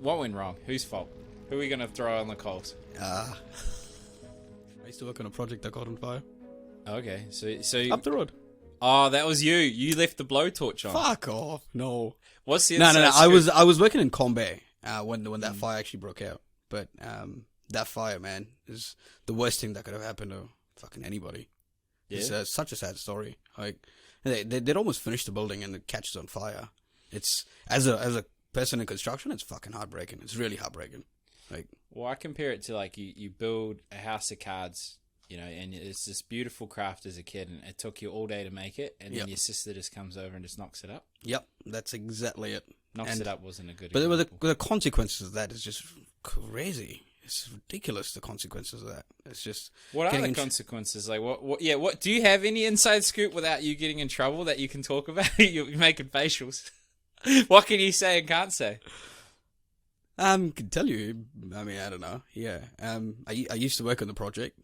What went wrong? Whose fault? Who are we going to throw on the coals? I used to work on a project that caught on fire. Okay, so Up the road. Oh, that was you. You left the blowtorch on. Fuck off. No. What's the No. inside I was working in Combe when that fire actually broke out. But that fire, man, is the worst thing that could have happened to fucking anybody. Yeah. It's such a sad story. Like they'd almost finished the building and it catches on fire. It's as a person in construction, it's fucking heartbreaking. It's really heartbreaking. Like, well, I compare it to like you build a house of cards, you know, and it's this beautiful craft as a kid, and it took you all day to make it, and then your sister just comes over and just knocks it up. Yep, that's exactly it. Knocks it up wasn't a good But example. the consequences of that is just crazy. It's ridiculous, the consequences of that. It's just... What are the consequences? Like, what do you have any inside scoop without you getting in trouble that you can talk about? You're making facials. What can you say and can't say? Can tell you. I mean, I don't know. Yeah. I used to work on the project.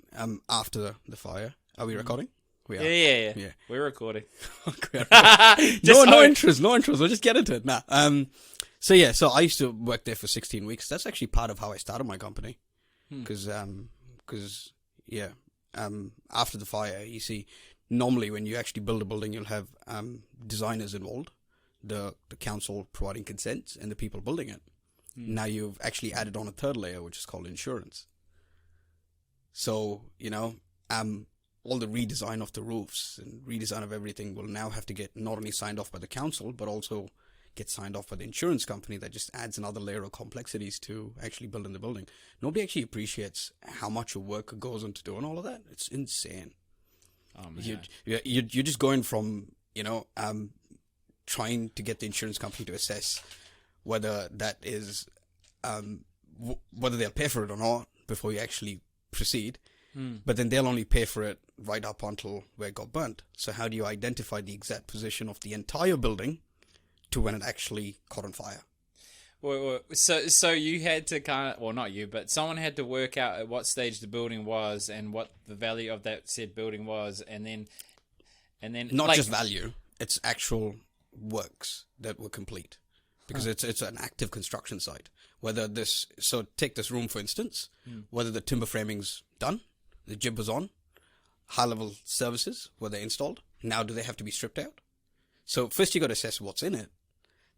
After the fire. Are we recording? We are. Yeah. We're recording. No interest. I'll just get into it. Nah. So I used to work there for 16 weeks. That's actually part of how I started my company. Because after the fire, you see, normally when you actually build a building, you'll have designers involved, the council providing consent, and the people building it. Now you've actually added on a third layer, which is called insurance. So, you know, all the redesign of the roofs and redesign of everything will now have to get not only signed off by the council, but also get signed off by the insurance company. That just adds another layer of complexities to actually building the building. Nobody actually appreciates how much work goes into doing all of that. It's insane. Oh, man. You're just going from, you know, trying to get the insurance company to assess whether that is, whether they'll pay for it or not before you actually proceed. But then they'll only pay for it right up until where it got burnt. So how do you identify the exact position of the entire building to when it actually caught on fire? Well, so you had to not you, but someone had to work out at what stage the building was and what the value of that said building was, and then not just value, it's actual works that were complete. Because it's an active construction site. Take this room for instance, whether the timber framing's done, the jib was on, high level services, were they installed? Now do they have to be stripped out? So first you got to assess what's in it.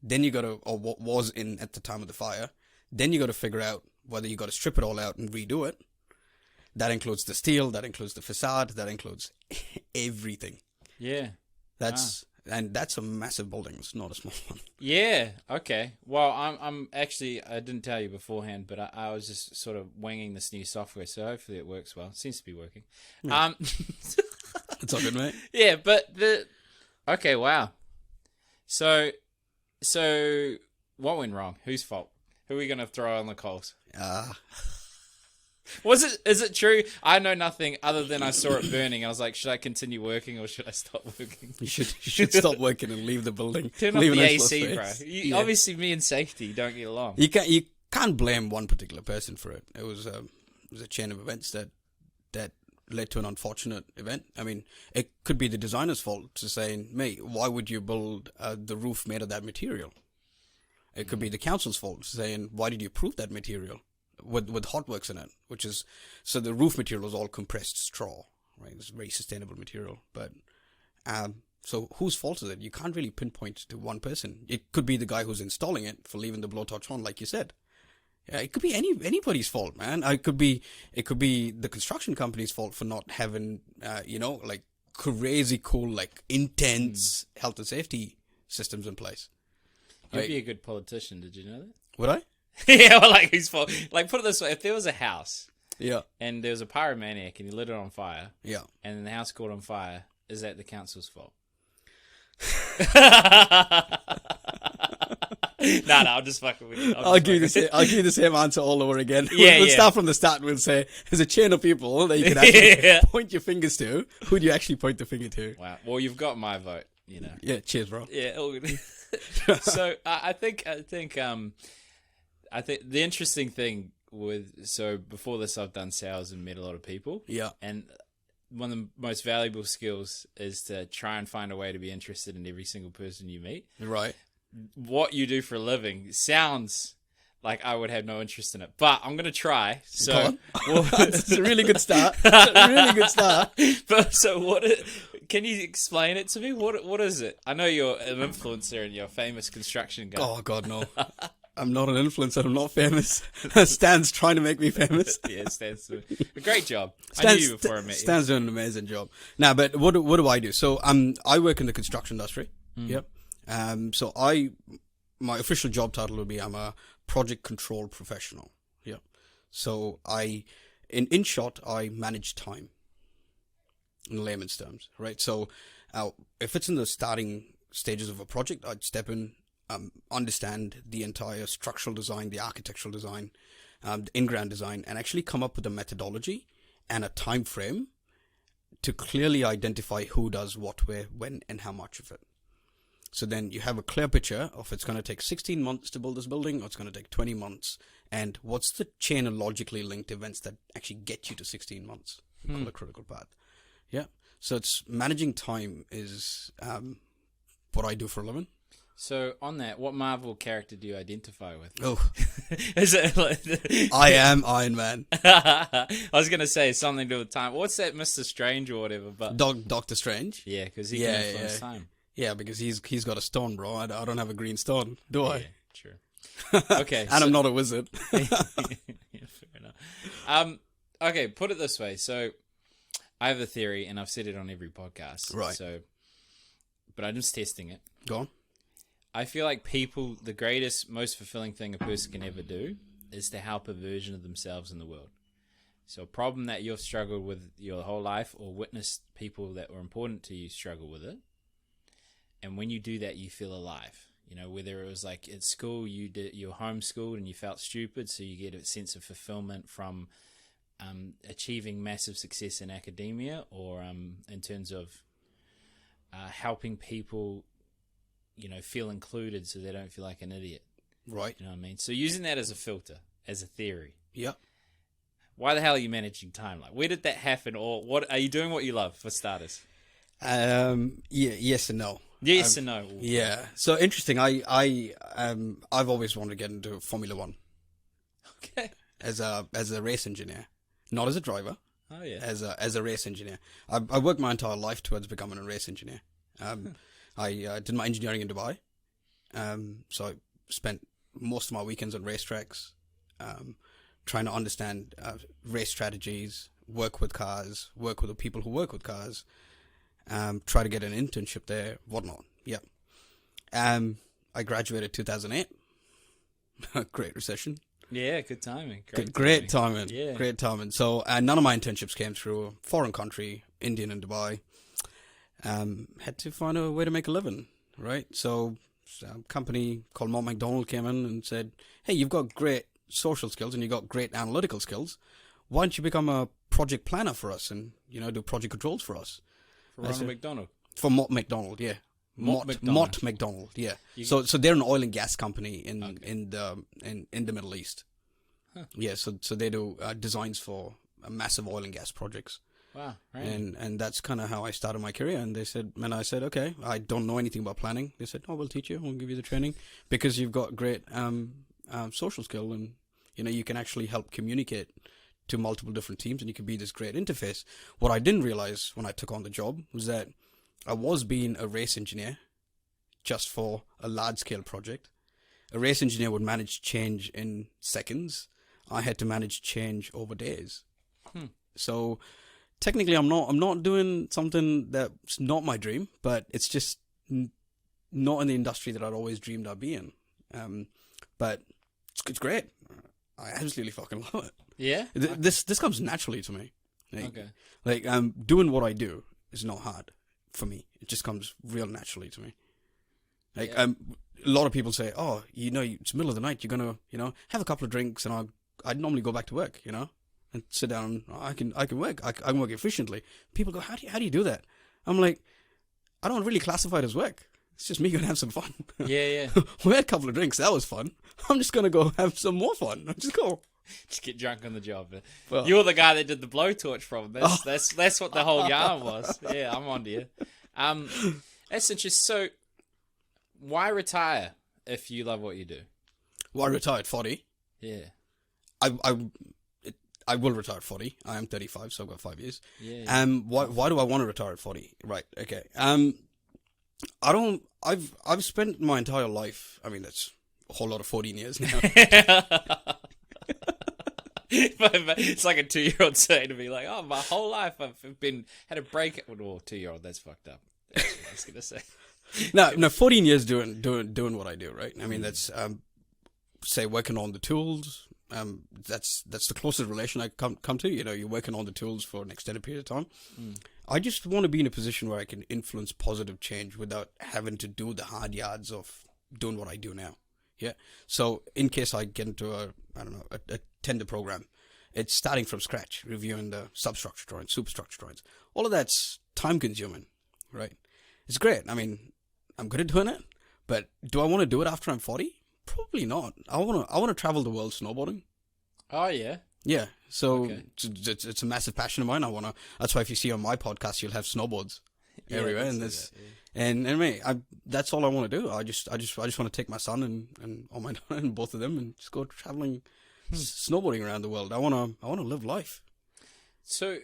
Then you got to, or what was in at the time of the fire. Then you got to figure out whether you got to strip it all out and redo it. That includes the steel, that includes the facade, that includes everything. Yeah. And that's a massive building. It's not a small one. Yeah. Okay. Well, I'm actually, I didn't tell you beforehand, but I was just sort of winging this new software, so hopefully it works well. It seems to be working. Yeah. It's all good, mate. Yeah, but okay, wow. So what went wrong? Whose fault? Who are we going to throw on the coals? Is it true? I know nothing other than I saw it burning. I was like, should I continue working or should I stop working? You should stop working and leave the building. Turn off the AC, bro. Obviously, me and safety don't get along. You can't blame one particular person for it. It was a chain of events that led to an unfortunate event. I mean, it could be the designer's fault to saying, mate, why would you build the roof made of that material? It could be the council's fault saying, why did you approve that material? With hot works in it, which is, so the roof material is all compressed straw, right? It's a very sustainable material, but so whose fault is it? You can't really pinpoint to one person. It could be the guy who's installing it for leaving the blowtorch on, like you said. Yeah, it could be anybody's fault, man. It could be the construction company's fault for not having like crazy cool, like intense health and safety systems in place. You'd be a good politician. Did you know that? Would I? Yeah, well, like whose fault? Like, put it this way: if there was a house, yeah, and there was a pyromaniac and he lit it on fire, yeah, and then the house caught on fire, is that the council's fault? No, I'm just fucking with you. I'll give you the same answer all over again. Yeah, we'll start from the start. We'll say there's a chain of people that you can actually point your fingers to. Who do you actually point the finger to? Wow. Well, you've got my vote. You know. Yeah. Cheers, bro. Yeah. All good. So I think the interesting thing before this I've done sales and met a lot of people. Yeah. And one of the most valuable skills is to try and find a way to be interested in every single person you meet. Right. What you do for a living sounds Yeah. I would have no interest in it. But I'm going to try. So it's a really good start. Really good start. But can you explain it to me? What is it? I know you're an influencer and you're a famous construction guy. Oh, God, no. I'm not an influencer. I'm not famous. Stan's trying to make me famous. Yeah, Stan's doing a great job. I knew you before I met you. Stan's doing an amazing job. Now, but what do I do? So I work in the construction industry. Yep. So my official job title would be I'm a project control professional. Yeah. So in short, I manage time. In layman's terms, right? So if it's in the starting stages of a project, I'd step in, understand the entire structural design, the architectural design, the in-ground design, and actually come up with a methodology and a time frame to clearly identify who does what, where, when, and how much of it. So then you have a clear picture of it's going to take 16 months to build this building, or it's going to take 20 months, and what's the chain of logically linked events that actually get you to 16 months. We call it critical path. Yeah. So it's managing time is what I do for a living. So on that, what Marvel character do you identify with? Oh, Is it I am Iron Man. I was going to say something to do with time. What's that, Mr. Strange or whatever? But Doctor Strange. Yeah, because he can influence time. Yeah, because he's got a stone, bro. I don't have a green stone, do I? Yeah, true. Okay. And I'm not a wizard. Yeah, fair enough. Okay, put it this way. So I have a theory, and I've said it on every podcast. Right. So, but I'm just testing it. Go on. I feel like the greatest, most fulfilling thing a person can ever do is to help a version of themselves in the world. So a problem that you've struggled with your whole life or witnessed people that were important to you struggle with it. And when you do that, you feel alive. You know, whether it was like at school, you're homeschooled and you felt stupid, so you get a sense of fulfillment from achieving massive success in academia, or in terms of helping people, feel included so they don't feel like an idiot. Right. You know what I mean? So using that as a filter, as a theory. Yeah. Why the hell are you managing time? Like, where did that happen? Or what are you doing? What you love, for starters? Yes and no. Yes and no. Yeah. So interesting. I've always wanted to get into Formula One. Okay. As a race engineer, not as a driver. Oh yeah. As a race engineer, I worked my entire life towards becoming a race engineer. I did my engineering in Dubai. So I spent most of my weekends on racetracks, trying to understand race strategies, work with cars, work with the people who work with cars, try to get an internship there, whatnot. Yeah. I graduated 2008. Great recession. Yeah, good timing. Great timing. Yeah. Great timing. So none of my internships came through a foreign country, Indian in Dubai. Had to find a way to make a living, right? So a company called Mott MacDonald came in and said, hey, you've got great social skills and you've got great analytical skills. Why don't you become a project planner for us and, do project controls for us? For Ronald McDonald? For Mott MacDonald, yeah. Mott MacDonald, yeah. So they're an oil and gas company in the Middle East. Huh. Yeah, so they do designs for massive oil and gas projects. Wow, right. And that's kind of how I started my career. And I said, okay, I don't know anything about planning. They said, oh, we'll teach you. We'll give you the training because you've got great social skill and, you can actually help communicate to multiple different teams and you can be this great interface. What I didn't realize when I took on the job was that I was being a race engineer just for a large-scale project. A race engineer would manage change in seconds. I had to manage change over days. So technically, I'm not doing something that's not my dream, but it's just not in the industry that I'd always dreamed I'd be in. But it's great. I absolutely fucking love it. Yeah? This comes naturally to me. Doing what I do is not hard for me. It just comes real naturally to me. A lot of people say, oh, it's middle of the night, you're going to, have a couple of drinks and I'd normally go back to work, and sit down. I can work. I can work efficiently. People go, how do you do that? I'm like, I don't really classify it as work. It's just me going to have some fun. Yeah. We had a couple of drinks. That was fun. I'm just going to go have some more fun. Just go. Just get drunk on the job. Well, you're the guy that did the blowtorch problem. That's what the whole yarn was. Yeah, I'm on to you. That's interesting. So, why retire if you love what you do? Well, I retired 40. Yeah. I will retire at 40. I am 35, so I've got 5 years. Yeah. Why do I want to retire at 40? Right. Okay. I've spent my entire life. I mean, that's a whole lot of 14 years now. It's like a 2-year-old saying to me, like, "Oh, my whole life I've had a break." Well, 2-year-old, that's fucked up. That's what I was gonna say. No, 14 years doing what I do, right? I mean, that's say working on the tools. That's the closest relation I come to. You know, you're working on the tools for an extended period of time. I just want to be in a position where I can influence positive change without having to do the hard yards of doing what I do now. Yeah. So in case I get into a tender program, it's starting from scratch, reviewing the substructure drawings, superstructure drawings. All of that's time consuming, right? It's great. I mean, I'm good at doing it, but do I want to do it after I'm 40? Probably not. I want to travel the world snowboarding. Oh yeah. Yeah. So Okay. it's a massive passion of mine. That's why if you see on my podcast, you'll have snowboards everywhere, and this. And mate, that's all I want to do. I just want to take my son and all my and both of them and just go traveling, snowboarding around the world. I want to live life. So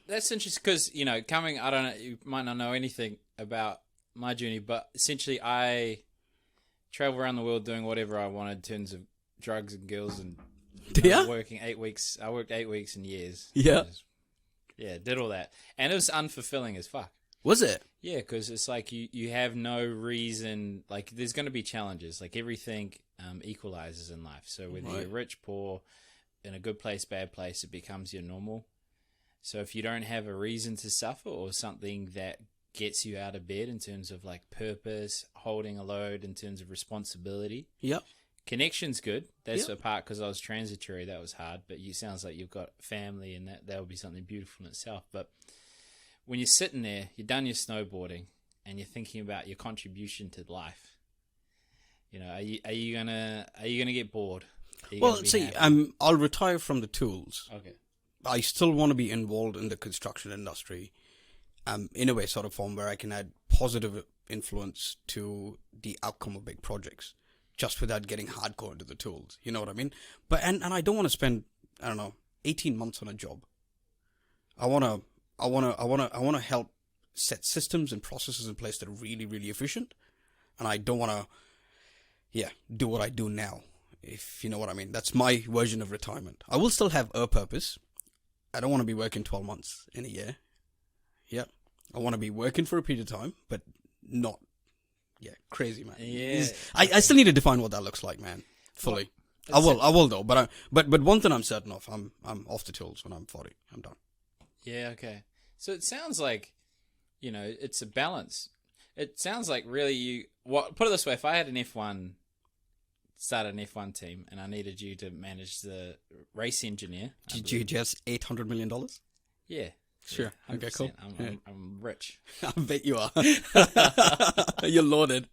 that's interesting because I don't know, you might not know anything about my journey, but essentially I travel around the world doing whatever I wanted in terms of drugs and girls and working 8 weeks. I worked 8 weeks in years. Yeah. Did all that, and it was unfulfilling as fuck. Was it? Yeah, because it's like you have no reason. Like, there's going to be challenges. Like, everything equalizes in life. So whether you're rich, poor, in a good place, bad place, it becomes your normal. So if you don't have a reason to suffer or something that gets you out of bed in terms of like purpose, holding a load in terms of responsibility. Yep. Connection's good. That's the part, because I was transitory. That was hard. But it sounds like you've got family, and that would be something beautiful in itself. But when you're sitting there, you're done your snowboarding, and you're thinking about your contribution to life. Are you gonna get bored? Well, see, I'll retire from the tools. Okay. I still want to be involved in the construction industry, in a way, sort of form where I can add positive influence to the outcome of big projects, just without getting hardcore into the tools. You know what I mean? But and I don't want to spend 18 months on a job. I want to help set systems and processes in place that are really, really efficient, and I don't want to, do what I do now. If you know what I mean. That's my version of retirement. I will still have a purpose. I don't want to be working 12 months in a year. Yeah. I want to be working for a period of time, but not, crazy, man. Yeah. I still need to define what that looks like, man. Fully. Well, I will though. But one thing I'm certain of, I'm off the tools when I'm 40. I'm done. Yeah. Okay. So it sounds like, it's a balance. It sounds like really put it this way: if I had started an F1 team, and I needed you to manage the race engineer. Did you just $800 million? Yeah. Sure. Yeah, okay, cool. I'm rich. I bet you are. You're loaded.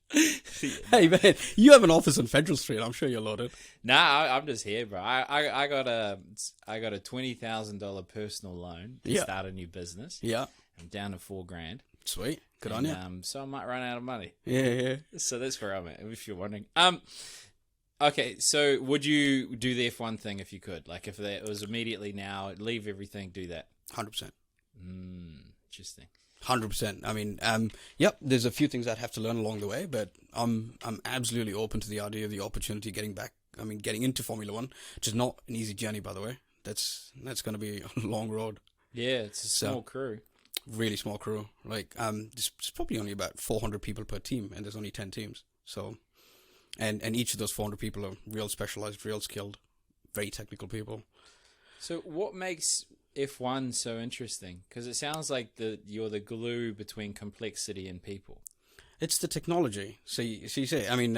Hey, man, you have an office on Federal Street. I'm sure you're loaded. Nah, I'm just here, bro. I got a $20,000 personal loan to start a new business. Yeah. I'm down to $4,000. Sweet. Good on you. So I might run out of money. Yeah. So that's where I'm at, if you're wondering. Okay, so would you do the F1 thing if you could? Like, if it was immediately now, leave everything, do that? 100%. Interesting. 100%. I mean, yep, there's a few things I'd have to learn along the way, but I'm absolutely open to the idea of the opportunity getting into Formula One, which is not an easy journey, by the way. That's going to be a long road. Yeah, it's a small crew. Really small crew. Like, there's probably only about 400 people per team, and there's only 10 teams. So, and each of those 400 people are real specialized, real skilled, very technical people. So what makes F1 so interesting? Because it sounds like you're the glue between complexity and people. It's the technology. So you say, I mean,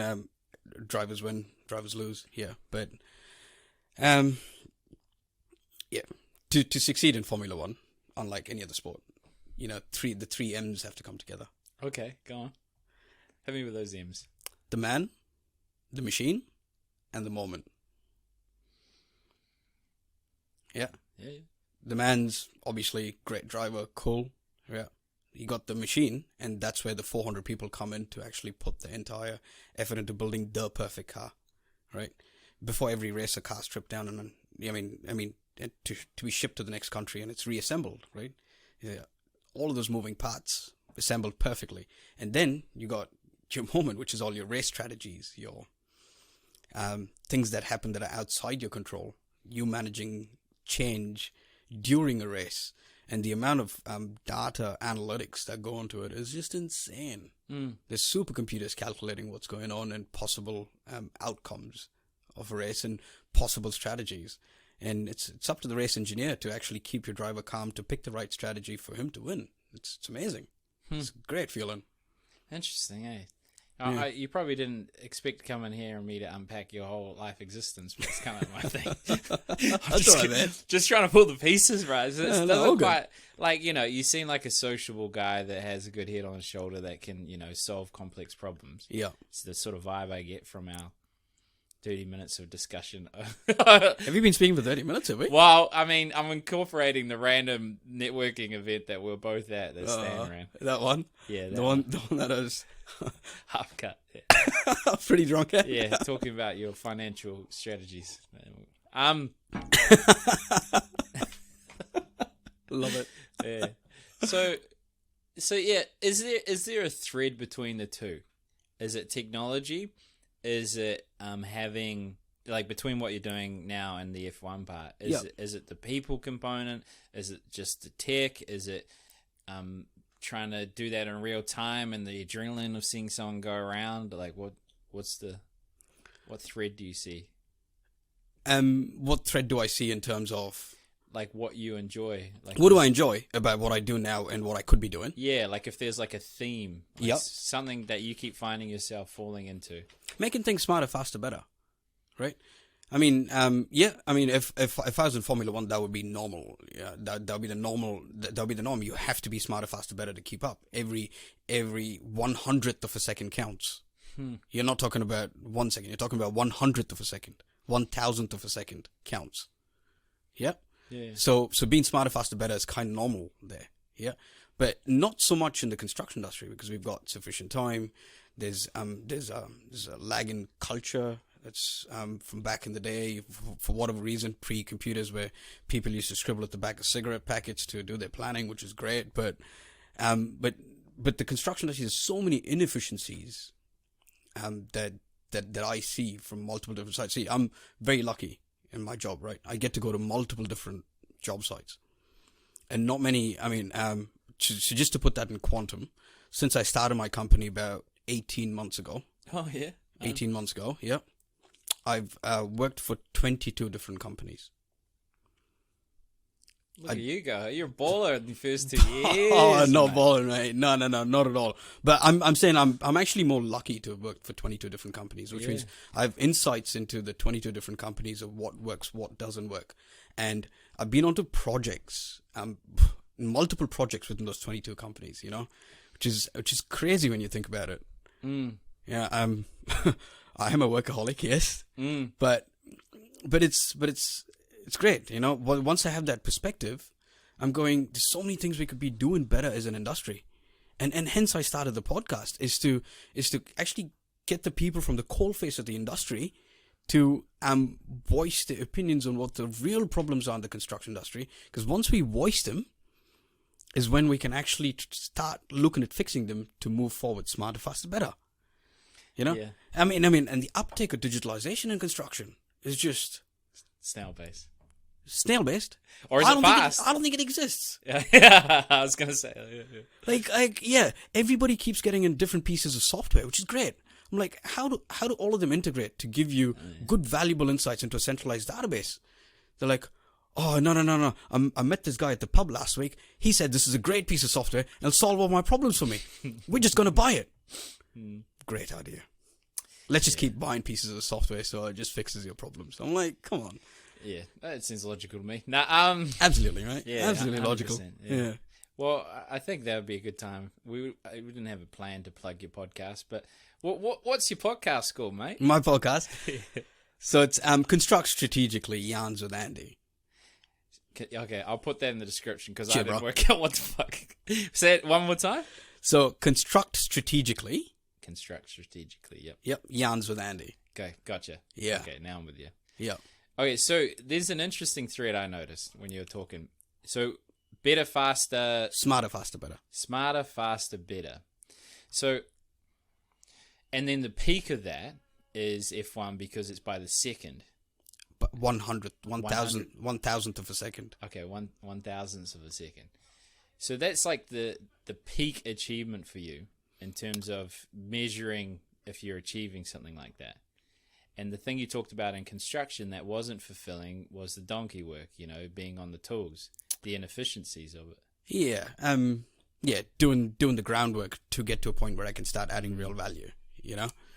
drivers win, drivers lose. Yeah, but to succeed in Formula One, unlike any other sport, the three M's have to come together. Okay, go on. Hit me with those M's. The man, the machine, and the moment. Yeah. Yeah. The man's obviously great driver, cool. Yeah. You got the machine, and that's where the 400 people come in to actually put the entire effort into building the perfect car, right? before every race, a car stripped down and to be shipped to the next country and it's reassembled, right? Yeah, all of those moving parts assembled perfectly, and then you got your moment, which is all your race strategies, your things that happen that are outside your control, you managing change during a race, and the amount of data analytics that go into it is just insane. There's supercomputers calculating what's going on and possible outcomes of a race and possible strategies. And it's up to the race engineer to actually keep your driver calm, to pick the right strategy for him to win. It's amazing. It's a great feeling. Interesting, eh? Yeah. You probably didn't expect to come in here and me to unpack your whole life existence, but it's kind of my thing. That's all right, man. Just trying to pull the pieces, right? So it doesn't quite, like, you seem like a sociable guy that has a good head on his shoulder that can, solve complex problems. Yeah. It's the sort of vibe I get from our 30 minutes of discussion. Have you been speaking for 30 minutes, have we? Well, I mean, I'm incorporating the random networking event that we're both at that Stan ran. That one? Yeah. The one that was half cut. Yeah. Pretty drunk, eh? Yeah, talking about your financial strategies. Love it. Yeah. So yeah, is there a thread between the two? Is it technology? Is it having, like, between what you're doing now and the F1 part? Is it the people component? Is it just the tech? Is it trying to do that in real time and the adrenaline of seeing someone go around? Like, what thread do you see? What thread do I see in terms of, like, what you enjoy? Like, what do I enjoy about what I do now and what I could be doing? Yeah, like if there's like a theme, like something that you keep finding yourself falling into. Making things smarter, faster, better, right? I mean, if I was in Formula One, that would be normal. Yeah, that would be the normal. That would be the norm. You have to be smarter, faster, better to keep up. Every 100th of a second counts. You're not talking about 1 second. You're talking about 100th of a second, 1,000th of a second counts. Yeah. Yeah. So being smarter, faster, better is kind of normal there. Yeah. But not so much in the construction industry because we've got sufficient time. There's a lag in culture that's from back in the day for whatever reason, pre-computers, where people used to scribble at the back of cigarette packets to do their planning, which is great. But the construction industry has so many inefficiencies that I see from multiple different sides. See, I'm very lucky in my job, right? I get to go to multiple different job sites, and not many. I mean, so just to put that in quantum, since I started my company about 18 months ago. Oh yeah, 18 months ago. Yeah, I've worked for 22 different companies. Look at you go. You're a baller in the first 2 years. Oh, no baller, mate. No, not at all. But I'm saying I'm actually more lucky to have worked for 22 different companies, which means I have insights into the 22 different companies of what works, what doesn't work. And I've been onto projects, multiple projects within those 22 companies, which is crazy when you think about it. Yeah, I am a workaholic, yes. But it's great, Once I have that perspective, I'm going, there's so many things we could be doing better as an industry. And hence I started the podcast, is to actually get the people from the coalface of the industry to voice their opinions on what the real problems are in the construction industry. Because once we voice them, is when we can actually start looking at fixing them to move forward smarter, faster, better. Yeah. I mean, and the uptake of digitalization in construction is just snail-based. Snail-based? Or is it fast? I don't think it exists. Yeah, I was going to say. Yeah. Everybody keeps getting in different pieces of software, which is great. I'm like, how do all of them integrate to give you good, valuable insights into a centralized database? They're like, oh, no. I met this guy at the pub last week. He said this is a great piece of software and it'll solve all my problems for me. We're just going to buy it. Great idea. Let's just keep buying pieces of software so it just fixes your problems. I'm like, come on. Yeah, that seems logical to me. Absolutely, right? Yeah, absolutely logical. Yeah. Well, I think that would be a good time. We didn't have a plan to plug your podcast, but what's your podcast called, mate? My podcast? So it's Construct Strategically, Yarns with Andy. Okay, I'll put that in the description because I didn't work out what the fuck. Say it one more time. So Construct Strategically. Construct Strategically, yep. Yep, Yarns with Andy. Okay, gotcha. Yeah. Okay, now I'm with you. Yeah. Okay, so there's an interesting thread I noticed when you were talking. So better, faster... Smarter, faster, better. Smarter, faster, better. So, and then the peak of that is F1 because it's by the second. But 1,000th of a second. Okay, 1,000th of a second. So that's like the peak achievement for you in terms of measuring if you're achieving something like that. And the thing you talked about in construction that wasn't fulfilling was the donkey work, being on the tools, the inefficiencies of it. Yeah. Doing the groundwork to get to a point where I can start adding real value,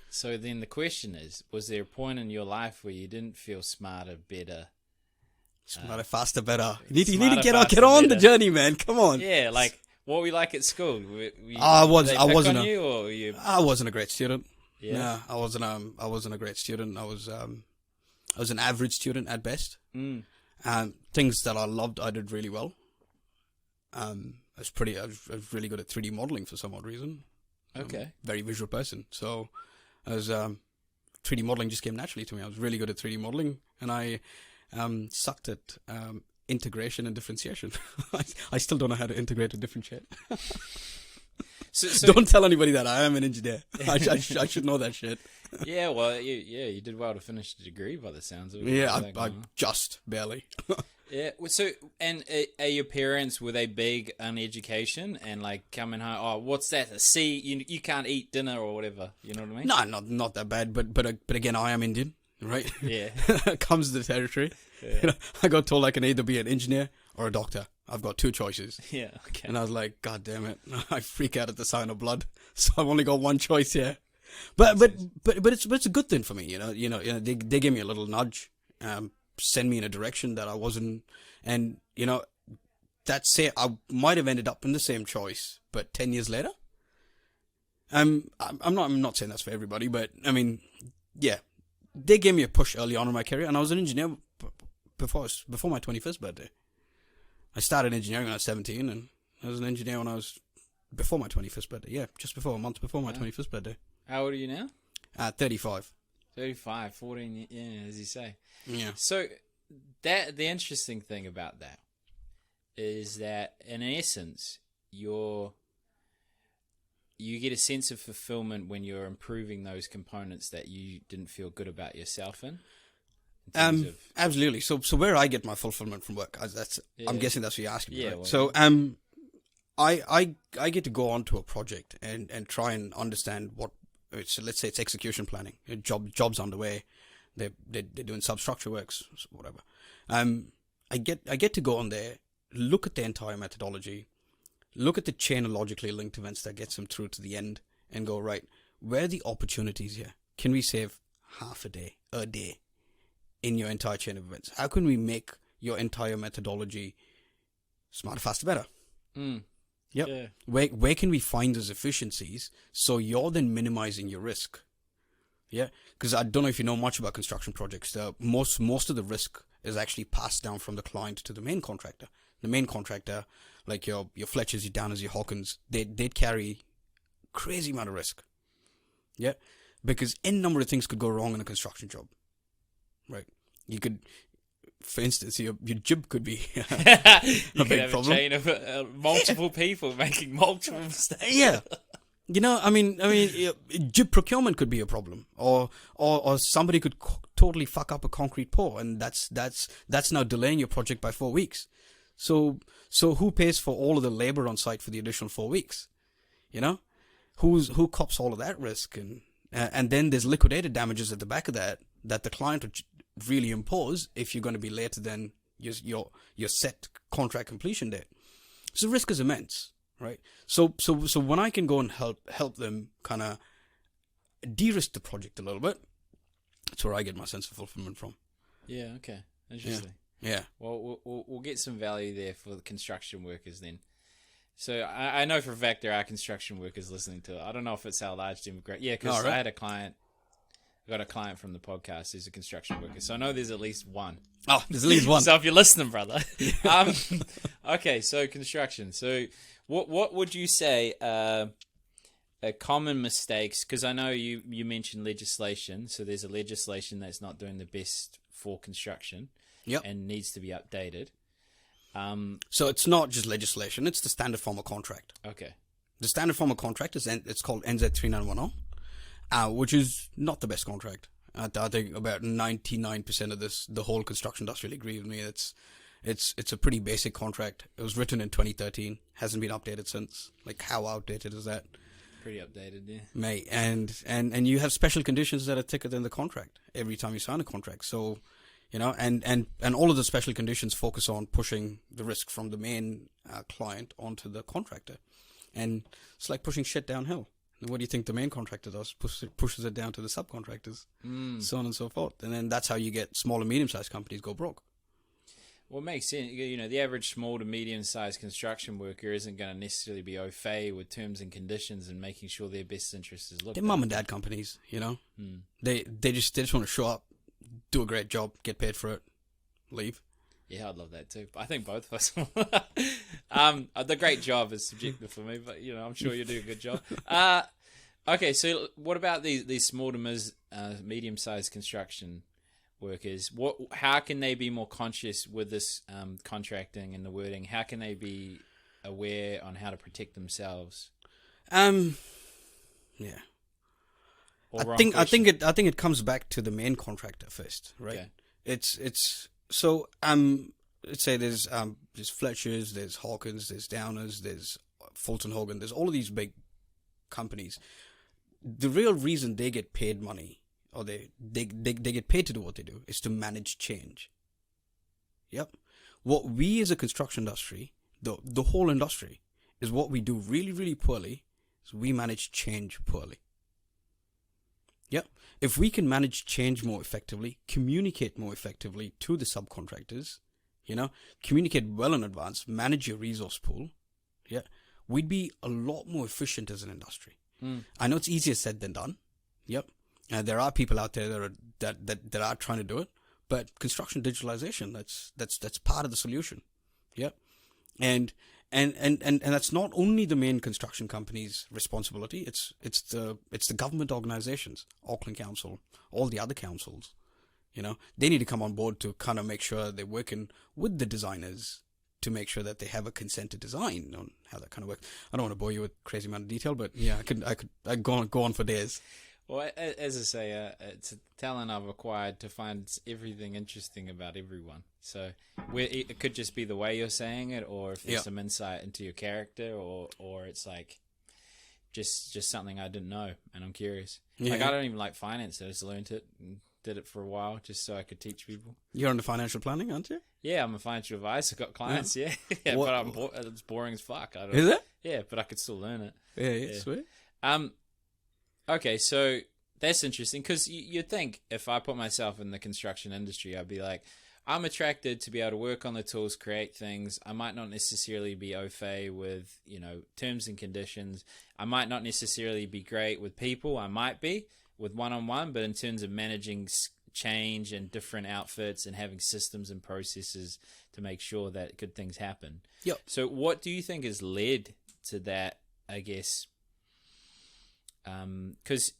So then the question is, was there a point in your life where you didn't feel smarter, better? Smarter, faster, better. You need to get on the journey, man. Come on. Yeah, like what were you like at school? I wasn't a great student. Yeah. No, I wasn't a great student. I was an average student at best. Things that I loved, I did really well. I was really good at 3D modeling for some odd reason. Okay. Very visual person. So I was 3D modeling just came naturally to me. I was really good at 3D modeling, and I sucked at integration and differentiation. I still don't know how to integrate and differentiate. So don't tell anybody that I am an engineer. I should know that shit. Yeah, well, you did well to finish the degree by the sounds of it. Yeah, I just barely. Yeah. So, and are your parents, were they big on education and like coming home? Oh, what's that? A C? You can't eat dinner or whatever. You know what I mean? No, not that bad. But again, I am Indian, right? Yeah. Comes to the territory. Yeah. I got told I can either be an engineer or a doctor. I've got two choices. Yeah. Okay. And I was like, God damn it! I freak out at the sign of blood, so I've only got one choice here. But it's a good thing for me, they gave me a little nudge, send me in a direction that I wasn't, and that's it. I might have ended up in the same choice, but 10 years later, I'm not saying that's for everybody, but I mean, yeah, they gave me a push early on in my career, and I was an engineer before my 21st birthday. I started engineering when I was 17, and I was an engineer when I was before my 21st birthday. Yeah, just before a month before my 21st birthday. How old are you now? 35. 35, 14, yeah, as you say. Yeah. So the interesting thing about that is that in essence, you get a sense of fulfillment when you're improving those components that you didn't feel good about yourself in. Absolutely. So where I get my fulfillment from work, I'm guessing that's what you're asking me, right? Well, so I get to go onto a project and try and understand what let's say it's execution planning. Jobs underway, they're doing substructure works, whatever. I get to go on there, look at the entire methodology, look at the chain of logically linked events that gets them through to the end, and go, right, where are the opportunities here? Can we save half a day in your entire chain of events? How can we make your entire methodology smarter, faster, better? Yep. Yeah. Where can we find those efficiencies so you're then minimizing your risk? Yeah, because I don't know if you know much about construction projects. Most of the risk is actually passed down from the client to the main contractor. The main contractor, like your Fletchers, your Downers, your Hawkins, they'd carry crazy amount of risk. Yeah, because any number of things could go wrong in a construction job. Right, you could. For instance, your jib could be a big problem. A chain of multiple people making multiple mistakes. Yeah, jib procurement could be a problem, or somebody could totally fuck up a concrete pour, and that's now delaying your project by 4 weeks. So who pays for all of the labor on site for the additional 4 weeks? Who cops all of that risk, and then there's liquidated damages at the back of that the client would really impose if you're going to be later than your set contract completion date. So risk is immense, right? So when I can go and help them kind of de-risk the project a little bit, that's where I get my sense of fulfillment from. Yeah. Okay. Interesting. Yeah. Well, we'll get some value there for the construction workers then. So I know for a fact there are construction workers listening to it. I don't know if it's our large demographic. Yeah, because I had a client. I got a client from the podcast who's a construction worker, so I know there's at least one. Oh, there's at least one. So if you're listening, brother. Okay, so construction. So what would you say common mistakes, because I know you mentioned legislation, so there's a legislation that's not doing the best for construction, Yep. and needs to be updated. So it's not just legislation; it's the standard form of contract. Okay. The standard form of contract it's called NZ3910, which is not the best contract. I think about 99% of the whole construction industry will agree with me. It's a pretty basic contract. It was written in 2013, hasn't been updated since. Like, how outdated is that? Pretty updated, yeah. Mate, and you have special conditions that are thicker than the contract every time you sign a contract. So, and all of the special conditions focus on pushing the risk from the main client onto the contractor. And it's like pushing shit downhill. And what do you think the main contractor does? Pushes it down to the subcontractors, so on and so forth. And then that's how you get small and medium-sized companies go broke. Well, it makes sense. The average small to medium-sized construction worker isn't going to necessarily be au fait with terms and conditions and making sure their best interest is looked They're at. mum and dad companies, They just want to show up, do a great job, get paid for it, leave. Yeah, I'd love that too. I think both of us. The great job is subjective for me, but I'm sure you do a good job. Okay, so what about these small to medium-sized construction workers? How can they be more conscious with this contracting and the wording? How can they be aware on how to protect themselves? Yeah. I think it comes back to the main contractor first, right? Okay. It's so let's say there's Fletcher's, there's Hawkins, there's Downers, there's Fulton Hogan, there's all of these big companies. The real reason they get paid money, or they get paid to do what they do, is to manage change. Yep. What we as a construction industry, the whole industry, is what we do really, really poorly, is we manage change poorly. Yep. If we can manage change more effectively, communicate more effectively to the subcontractors, communicate well in advance, manage your resource pool, we'd be a lot more efficient as an industry. I know it's easier said than done. Yep. There are people out there that are trying to do it, but construction digitalization, that's part of the solution. Yep. And that's not only the main construction company's responsibility. It's the government organizations, Auckland Council, all the other councils. They need to come on board to kind of make sure they're working with the designers to make sure that they have a consented design on how that kind of works. I don't want to bore you with crazy amount of detail, but yeah, I could go on for days. Well, as I say, it's a talent I've acquired to find everything interesting about everyone. So it could just be the way you're saying it, or if there's some insight into your character, or it's like just something I didn't know, and I'm curious. Yeah. Like, I don't even like finance. I just learned it and did it for a while just so I could teach people. You're into financial planning, aren't you? Yeah, I'm a financial advisor. Got clients, yeah. But it's boring as fuck. Is it? Yeah, but I could still learn it. Yeah, sweet. Okay, so that's interesting, because you'd think if I put myself in the construction industry, I'd be like, I'm attracted to be able to work on the tools, create things. I might not necessarily be au fait with, terms and conditions. I might not necessarily be great with people. I might be with one-on-one, but in terms of managing change and different outfits and having systems and processes to make sure that good things happen. Yep. So what do you think has led to that, I guess? Because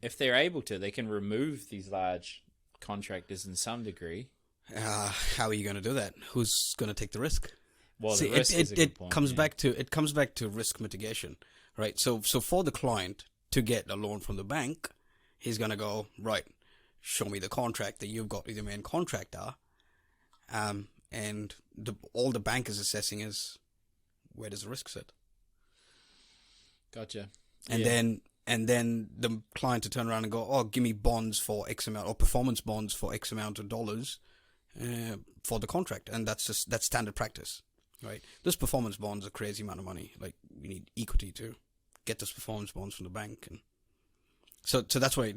if they're able to, they can remove these large contractors in some degree. How are you going to do that? Who's going to take the risk? Well, See, the risk is a good point, comes back to risk mitigation, right? So for the client to get a loan from the bank, he's going to go, right, show me the contract that you've got with your main contractor, and all the bank is assessing is, where does the risk sit? Gotcha. And then the client to turn around and go, oh, give me bonds for X amount, or performance bonds for X amount of dollars for the contract. And that's standard practice, right? Those performance bonds are a crazy amount of money. Like, we need equity to get those performance bonds from the bank. And so that's why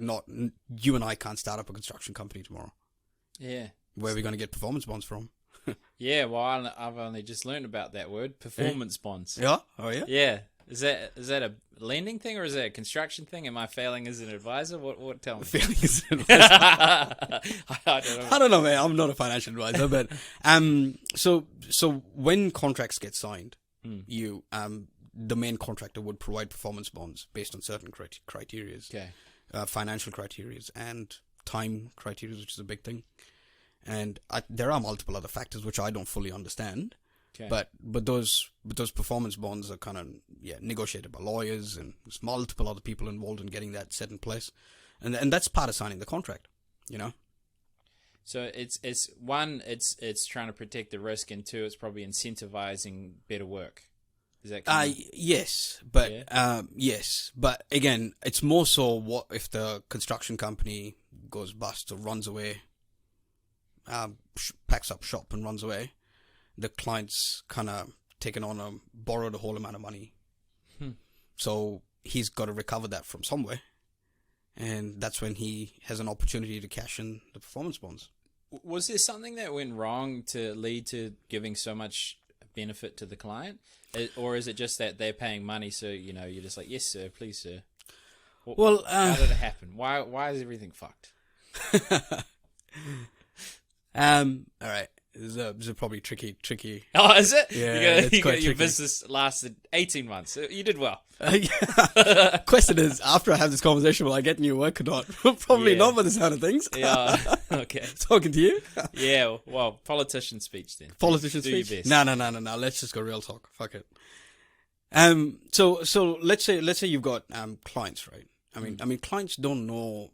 you and I can't start up a construction company tomorrow. Yeah. Where are we going to get performance bonds from? Yeah, well, I've only just learned about that word, performance bonds. Yeah? Oh, yeah? Yeah. Is that a lending thing, or is that a construction thing? Am I failing as an advisor? What tell me? Failing as an advisor? I don't know, man. I'm not a financial advisor, but so when contracts get signed, the main contractor would provide performance bonds based on certain criteria, financial criteria, and time criteria, which is a big thing. And there are multiple other factors which I don't fully understand. Okay. But those performance bonds are kind of negotiated by lawyers, and there's multiple other people involved in getting that set in place, and that's part of signing the contract, you know. So it's one, it's trying to protect the risk, and two, it's probably incentivizing better work. Is that yes, but again, it's more so what if the construction company goes bust or runs away, packs up shop and runs away. The client's kind of borrowed a whole amount of money. So he's got to recover that from somewhere. And that's when he has an opportunity to cash in the performance bonds. Was there something that went wrong to lead to giving so much benefit to the client? Or is it just that they're paying money, so, you know, you're just like, yes, sir, please, sir? Well, how did it happen? Why is everything fucked? All right. This is probably tricky. Oh, is it? Yeah, your business lasted 18 months. You did well. Question is, after I have this conversation, will I get new work or not? Probably not by the sound of things. Yeah. Okay. Talking to you? Yeah. Well, politician speech then. Politician Do speech? Your best. No. Let's just go real talk. Fuck it. So let's say you've got clients, right? I mean, clients don't know.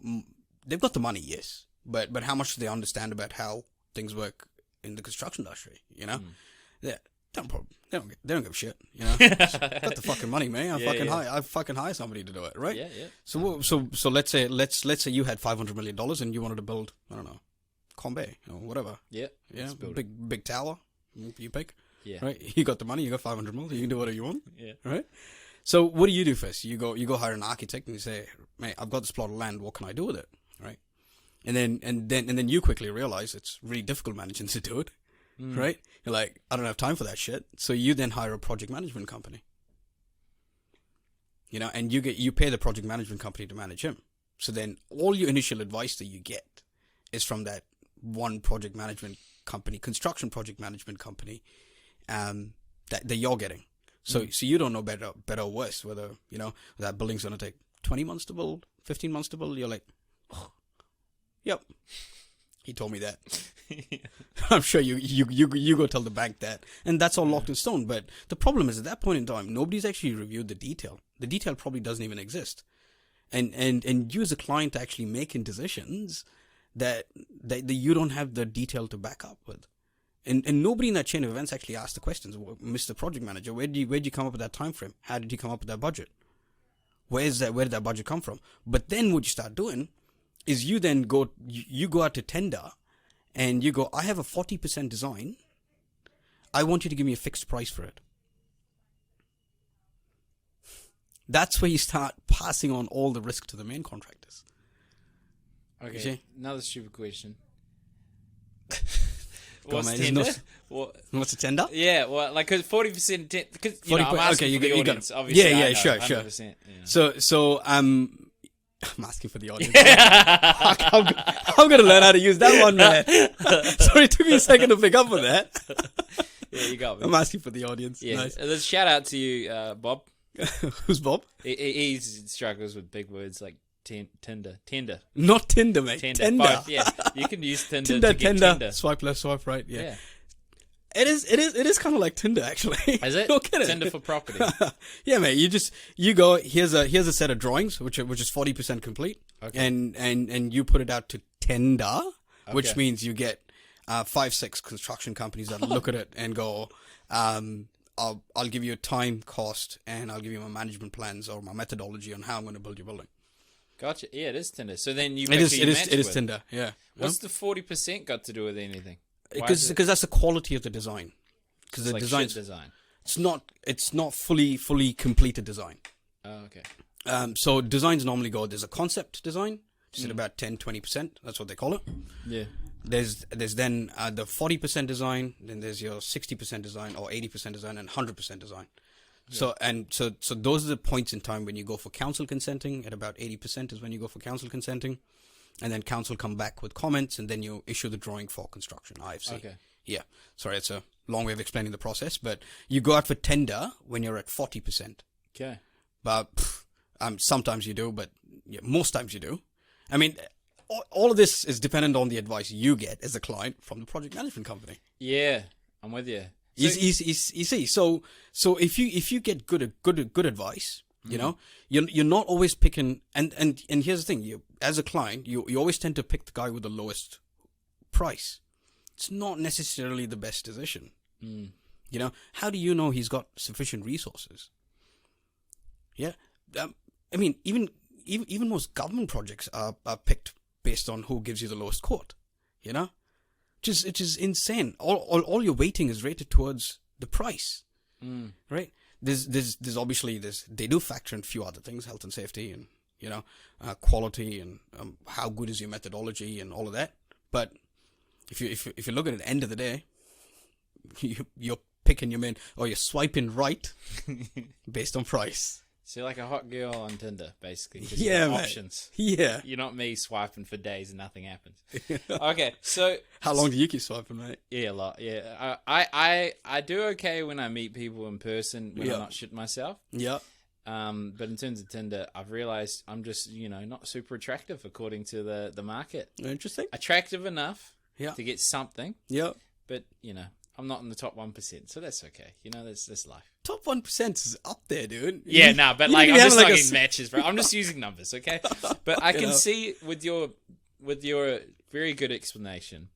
They've got the money, yes, but how much do they understand about how things work in the construction industry, you know? They don't give a shit, you know? Got the fucking money, man. I fucking hire somebody to do it, right? Yeah. So let's say you had $500 million and you wanted to build, I don't know, Combe or whatever. Yeah. Big tower. You pick. Yeah. Right. You got the money. You got 500 million. You can do whatever you want. Yeah. Right. So what do you do first? You go hire an architect and you say, mate, I've got this plot of land. What can I do with it? Right. And then you quickly realize it's really difficult managing to do it, right? You're like, I don't have time for that shit. So you then hire a project management company, you know, and you pay the project management company to manage him. So then all your initial advice that you get is from that one project management company, construction project management company, that you're getting. So you don't know better or worse whether, you know, that building's going to take 20 months to build, 15 months to build. You're like, oh. Yep, he told me that. I'm sure you go tell the bank that, and that's all locked in stone. But the problem is, at that point in time, nobody's actually reviewed the detail. The detail probably doesn't even exist, and you as a client are actually making decisions that you don't have the detail to back up with, and nobody in that chain of events actually asked the questions. Well, Mr. Project Manager, where did you come up with that time frame? How did you come up with that budget? Where did that budget come from? But then what you start doing is you then go out to tender and you go, I have a 40% design. I want you to give me a fixed price for it. That's where you start passing on all the risk to the main contractors. Okay, another stupid question. What's tender? What's a tender? Yeah, well, like, cause 40%, because, you know, I'm asking for the audience, got it. Obviously. Yeah, sure. Yeah. So, I'm asking for the audience. I'm going to learn how to use that one, man. Sorry, it took me a second to pick up on that. Yeah, you got me. I'm asking for the audience. Yeah. Nice. There's a shout out to you, Bob. Who's Bob? He struggles with big words like Tinder. Not Tinder, mate. Tender. Both, yeah. You can use Tinder to get Tinder. Swipe left, swipe right. Yeah. It is kind of like Tinder, actually. Is it? Don't get it. Tinder for property. Yeah, mate. You go, here's a set of drawings, which is 40% complete. Okay. And you put it out to tender, which means you get 5-6 construction companies that look at it and go, I'll give you a time, cost, and I'll give you my management plans or my methodology on how I'm going to build your building. Gotcha. Yeah, it is Tinder. So then you it is Tinder. Yeah. What's the 40% got to do with anything? Because that's the quality of the design. Because the like design, it's not fully completed design. Oh, okay. So designs normally go. There's a concept design, which is at about 10-20%. That's what they call it. Yeah. There's then the 40% design. Then there's your 60% design or 80% design and 100% design. Yeah. So those are the points in time when you go for council consenting. At about 80% is when you go for council consenting. And then council come back with comments, and then you issue the drawing for construction, IFC. Okay. Yeah. Sorry, it's a long way of explaining the process, but you go out for tender when you're at 40%. Okay. But sometimes you do, but most times you do. I mean, all of this is dependent on the advice you get as a client from the project management company. Yeah, I'm with you. You see, so if you get good advice, you know, you're not always picking. And here's the thing: you as a client, you always tend to pick the guy with the lowest price. It's not necessarily the best decision. You know, how do you know he's got sufficient resources? Yeah, I mean, even most government projects are picked based on who gives you the lowest quote. You know, which is insane. All your weighting is rated towards the price, right? There's obviously they do factor in a few other things, health and safety, and you know, quality, and how good is your methodology, and all of that. But if you look at it, at the end of the day, you're picking your main, or you're swiping right based on price. So you're like a hot girl on Tinder, basically. Yeah, man. Options. Yeah. You're not me swiping for days and nothing happens. Okay, so how long do you keep swiping, mate? Yeah, a lot. Yeah, I do okay when I meet people in person when I'm not shitting myself. Yeah. But in terms of Tinder, I've realized I'm just not super attractive according to the market. Interesting. Attractive enough to get something. Yeah. But I'm not in the top 1%, so that's okay. That's life. Top 1% is up there, dude. Yeah, but like I'm just not getting matches, bro. I'm just using numbers, okay? But I can see with your very good explanation,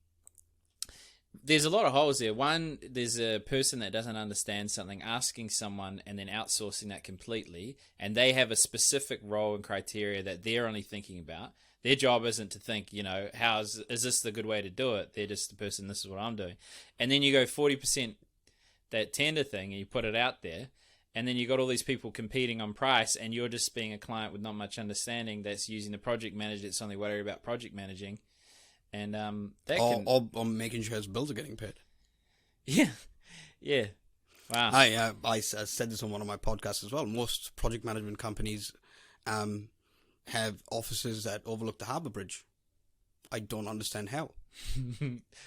there's a lot of holes there. One, there's a person that doesn't understand something, asking someone and then outsourcing that completely, and they have a specific role and criteria that they're only thinking about. Their job isn't to think, is this the good way to do it? They're just the person, this is what I'm doing. And then you go 40% that tender thing and you put it out there, and then you got all these people competing on price, and you're just being a client with not much understanding that's using the project manager that's only worried about project managing. And or making sure his bills are getting paid. Yeah. Wow. I said this on one of my podcasts as well. Most project management companies have offices that overlook the harbour bridge. I don't understand how.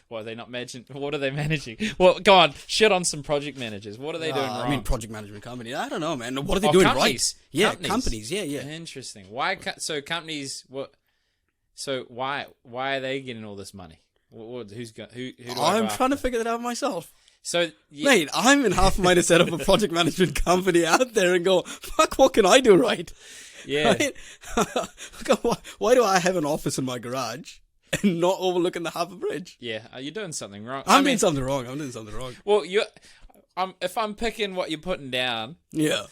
What are they not managing? What are they managing? Well, go on, shit on some project managers. What are they doing wrong? I mean, project management company. I don't know, man. What are they doing companies? right? Yeah, companies. Yeah. Interesting. Why? So companies. What? So why are they getting all this money? Who's got who? I'm trying to figure that out myself. So, mate, I'm in half a mind to set up a project management company out there and go, fuck, what can I do right? Yeah. Right? Why do I have an office in my garage and not overlooking the harbour bridge? Yeah, you're doing something wrong. I'm doing something wrong. Well, if I'm picking what you're putting down, yeah,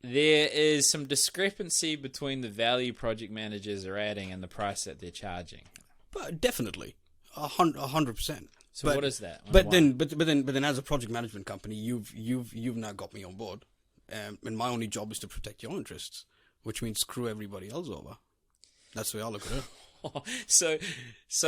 there is some discrepancy between the value project managers are adding and the price that they're charging. But definitely, 100%. So what is that? But then, as a project management company, you've now got me on board, and my only job is to protect your interests, which means screw everybody else over. That's the way I look at it. So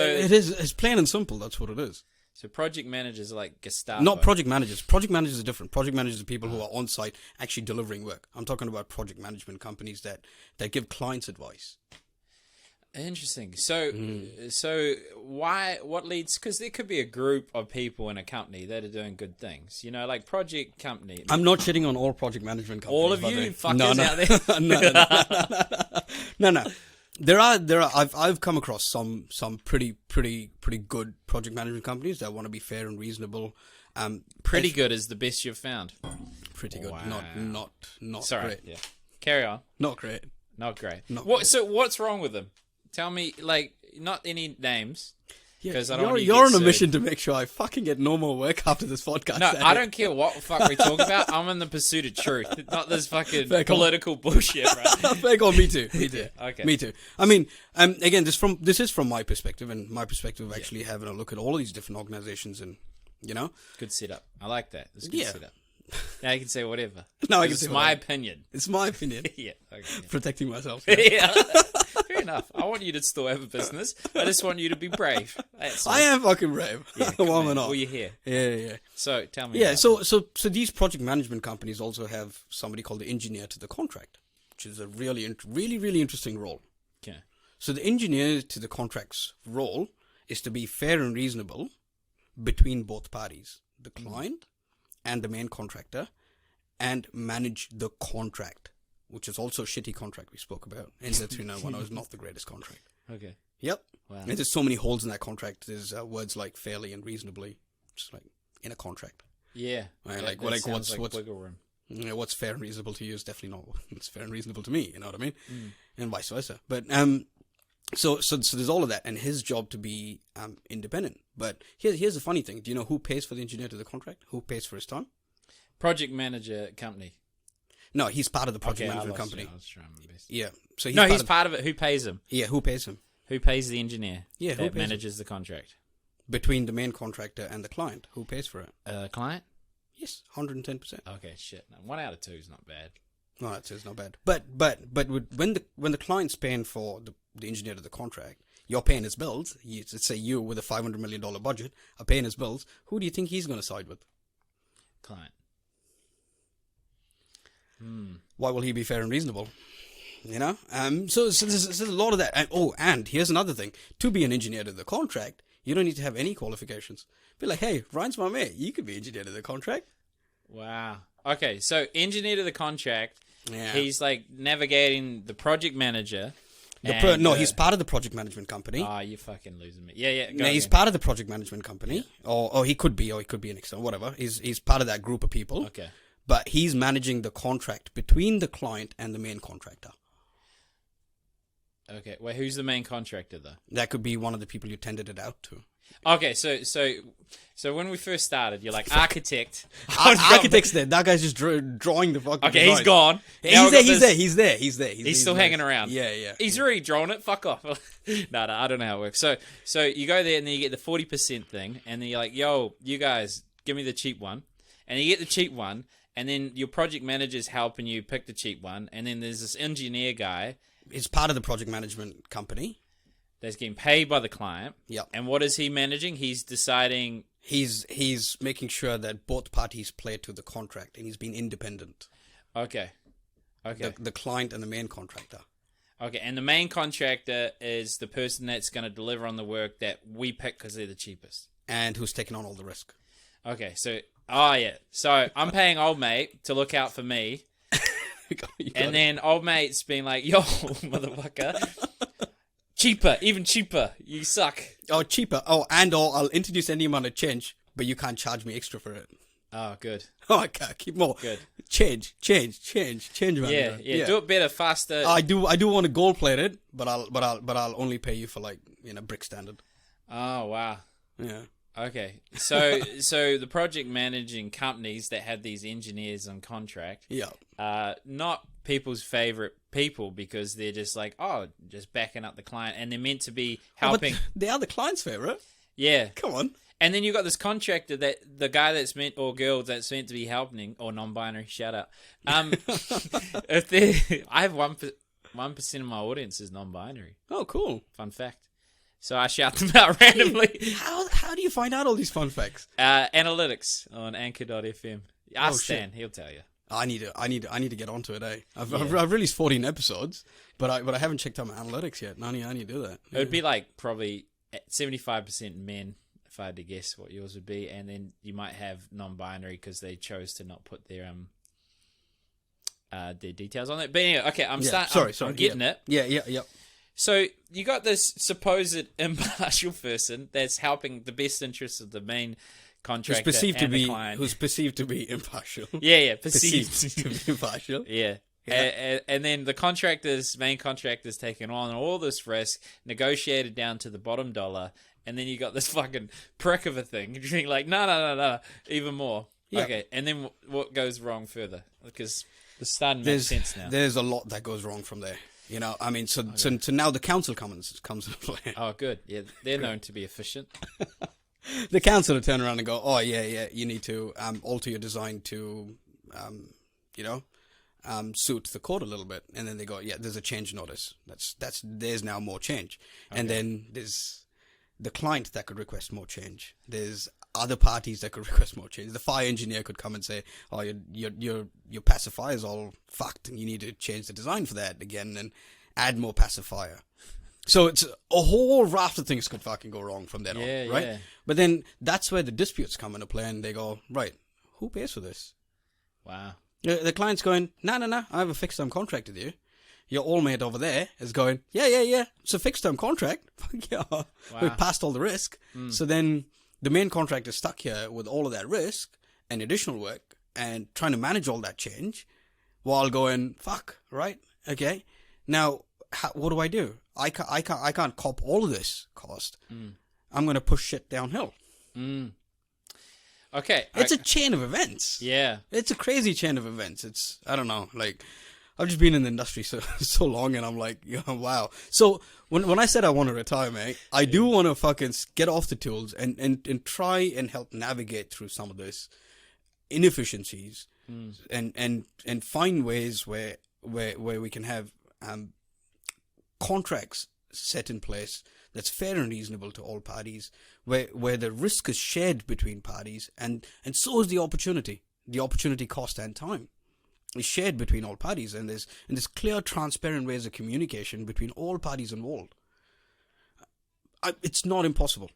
it is. It's plain and simple. That's what it is. So project managers are like Gestapo. Not project managers. Project managers are different. Project managers are people who are on site actually delivering work. I'm talking about project management companies that give clients advice. Interesting. So what leads? Because there could be a group of people in a company that are doing good things. Like project company. I'm not shitting on all project management companies. All of you fuckers out there. No. There are. I've come across some pretty good project management companies that want to be fair and reasonable. Pretty good is the best you've found. Pretty good. Wow. Not Sorry. great. Yeah. Carry on. Not great. Not great. Great. So what's wrong with them? Tell me, not any names. Yeah, I don't you're on a mission to make sure I fucking get no more work after this podcast. No, I don't care what the fuck we talk about. I'm in the pursuit of truth, not this fucking political bullshit, right? Fair call. Me too. Okay. Me too. I mean, again, this is from my perspective, and my perspective of actually having a look at all of these different organizations, and good setup. I I like that. It's a good setup. Now you can say whatever. No, I can say it's my opinion. It's my opinion. Yeah. Okay, yeah. Protecting myself. Yeah. Fair enough. I want you to still have a business. I just want you to be brave. I am fucking brave. Yeah, Why am I not? Well, you're here. Yeah. So tell me. Yeah. So these project management companies also have somebody called the engineer to the contract, which is a really interesting role. Okay. So the engineer to the contract's role is to be fair and reasonable between both parties, the client and the main contractor, and manage the contract, which is also a shitty contract we spoke about. NZ 391 was not the greatest contract. Okay. Yep. Wow. And there's so many holes in that contract. There's words like fairly and reasonably, just like in a contract. Yeah. Right? That What's wiggle room. What's fair and reasonable to you is definitely not what's fair and reasonable to me. You know what I mean? And vice versa. But so there's all of that, and his job to be independent. But here's the funny thing. Do you know who pays for the engineer to the contract? Who pays for his time? Project manager company. No, he's part of the project management company. I was trying my best. Yeah. So he's part of it. Who pays him? Yeah, who pays him? Who pays the engineer? Yeah, who that pays manages the contract? Between the main contractor and the client, who pays for it? Client? Yes, 110%. Okay, shit. No, 1 out of 2 is not bad. No, it's not bad. But when the client's paying for the engineer to the contract, you're paying his bills. Let's say you with a $500 million budget are paying his bills. Who do you think he's going to side with? Client. Why will he be fair and reasonable? You know? So there's a lot of that. And here's another thing. To be an engineer to the contract, you don't need to have any qualifications. Be like, hey, Ryan's my mate. You could be engineer to the contract. Wow. Okay, so engineer to the contract. Yeah. He's like navigating the project manager. He's part of the project management company. Oh, you're fucking losing me. Yeah. No, he's part of the project management company. Yeah. Or he could be an external, whatever. He's part of that group of people. Okay. But he's managing the contract between the client and the main contractor. Okay. Wait, who's the main contractor though? That could be one of the people you tendered it out to. Okay, so when we first started, you're like architect. Architect's there. That guy's just drawing the fucking. Okay, design. he's gone. He's there. He's still hanging around. Yeah. He's already drawn it. Fuck off. No, I don't know how it works. So you go there and then you get the 40% thing, and then you're like, yo, you guys, give me the cheap one, and you get the cheap one, and then your project manager's helping you pick the cheap one, and then there's this engineer guy. He's part of the project management company. That's getting paid by the client. Yep. And what is he managing? He's deciding. He's making sure that both parties play to the contract, and he's being independent. Okay. The client and the main contractor. Okay, and the main contractor is the person that's going to deliver on the work that we pick because they're the cheapest. And who's taking on all the risk. Okay, so I'm paying old mate to look out for me. And then old mate's being like, yo, motherfucker. Even cheaper. You suck. Oh, cheaper. Oh, or I'll introduce any amount of change, but you can't charge me extra for it. Oh, good. Oh, I can't keep more. Good. Change, man. Yeah. Do it better, faster. I do want to gold plate it, but I'll only pay you for brick standard. Oh, wow. Yeah. Okay. So the project managing companies that have these engineers on contract, not people's favorite people because they're just like, just backing up the client, and they're meant to be helping. But they are the client's favorite. Yeah. Come on. And then you've got this contractor that the guy that's meant, or girl that's meant to be helping, or non-binary, shout out. If they, I have 1% of my audience is non-binary. Oh, cool. Fun fact. So I shout them out randomly. How do you find out all these fun facts? Analytics on Anchor.fm. Ask Stan, he'll tell you. I need to get onto it. I've released 14 episodes, but I haven't checked out my analytics yet. I need to do that. It would be like probably 75% men, if I had to guess what yours would be, and then you might have non-binary because they chose to not put their details on it. But anyway, okay, I'm getting it. Yeah. So you got this supposed impartial person that's helping the best interests of the main contractor the client. Who's perceived to be impartial. Yeah, perceived to be impartial. Yeah. And then the main contractor's taking on all this risk, negotiated down to the bottom dollar, and then you got this fucking prick of a thing. You're thinking like, no, even more. Yeah. Okay, and then what goes wrong further? Because it's starting to make sense now. There's a lot that goes wrong from there. You know, I mean, so now the council comes into play. Oh, good. Yeah, they're known to be efficient. The council will turn around and go, oh, yeah, you need to alter your design to, suit the code a little bit. And then they go, yeah, there's a change notice. There's now more change. Okay. And then there's the client that could request more change. There's other parties that could request more change. The fire engineer could come and say, oh, your pacifier is all fucked and you need to change the design for that again and add more pacifier. So it's a whole raft of things could fucking go wrong from then on, right? Yeah. But then that's where the disputes come into play, and they go, right, who pays for this? Wow. The client's going, no, I have a fixed term contract with you. Your old mate over there is going, yeah, it's a fixed term contract. Fuck yeah, Wow. we passed all the risk. So then the main contractor is stuck here with all of that risk and additional work and trying to manage all that change while going, fuck, right? Okay. Now, what do I do? I can't cop all of this cost. I'm going to push shit downhill. Okay. It's a chain of events. Yeah. It's a crazy chain of events. It's, I don't know, like, I've just been in the industry so long, and I'm like, wow. So when I said I want to retire, mate, I do want to fucking get off the tools and try and help navigate through some of this inefficiencies and find ways where we can have contracts set in place that's fair and reasonable to all parties, where the risk is shared between parties, and so is the opportunity cost and time is shared between all parties, and there's clear, transparent ways of communication between all parties involved. It's not impossible.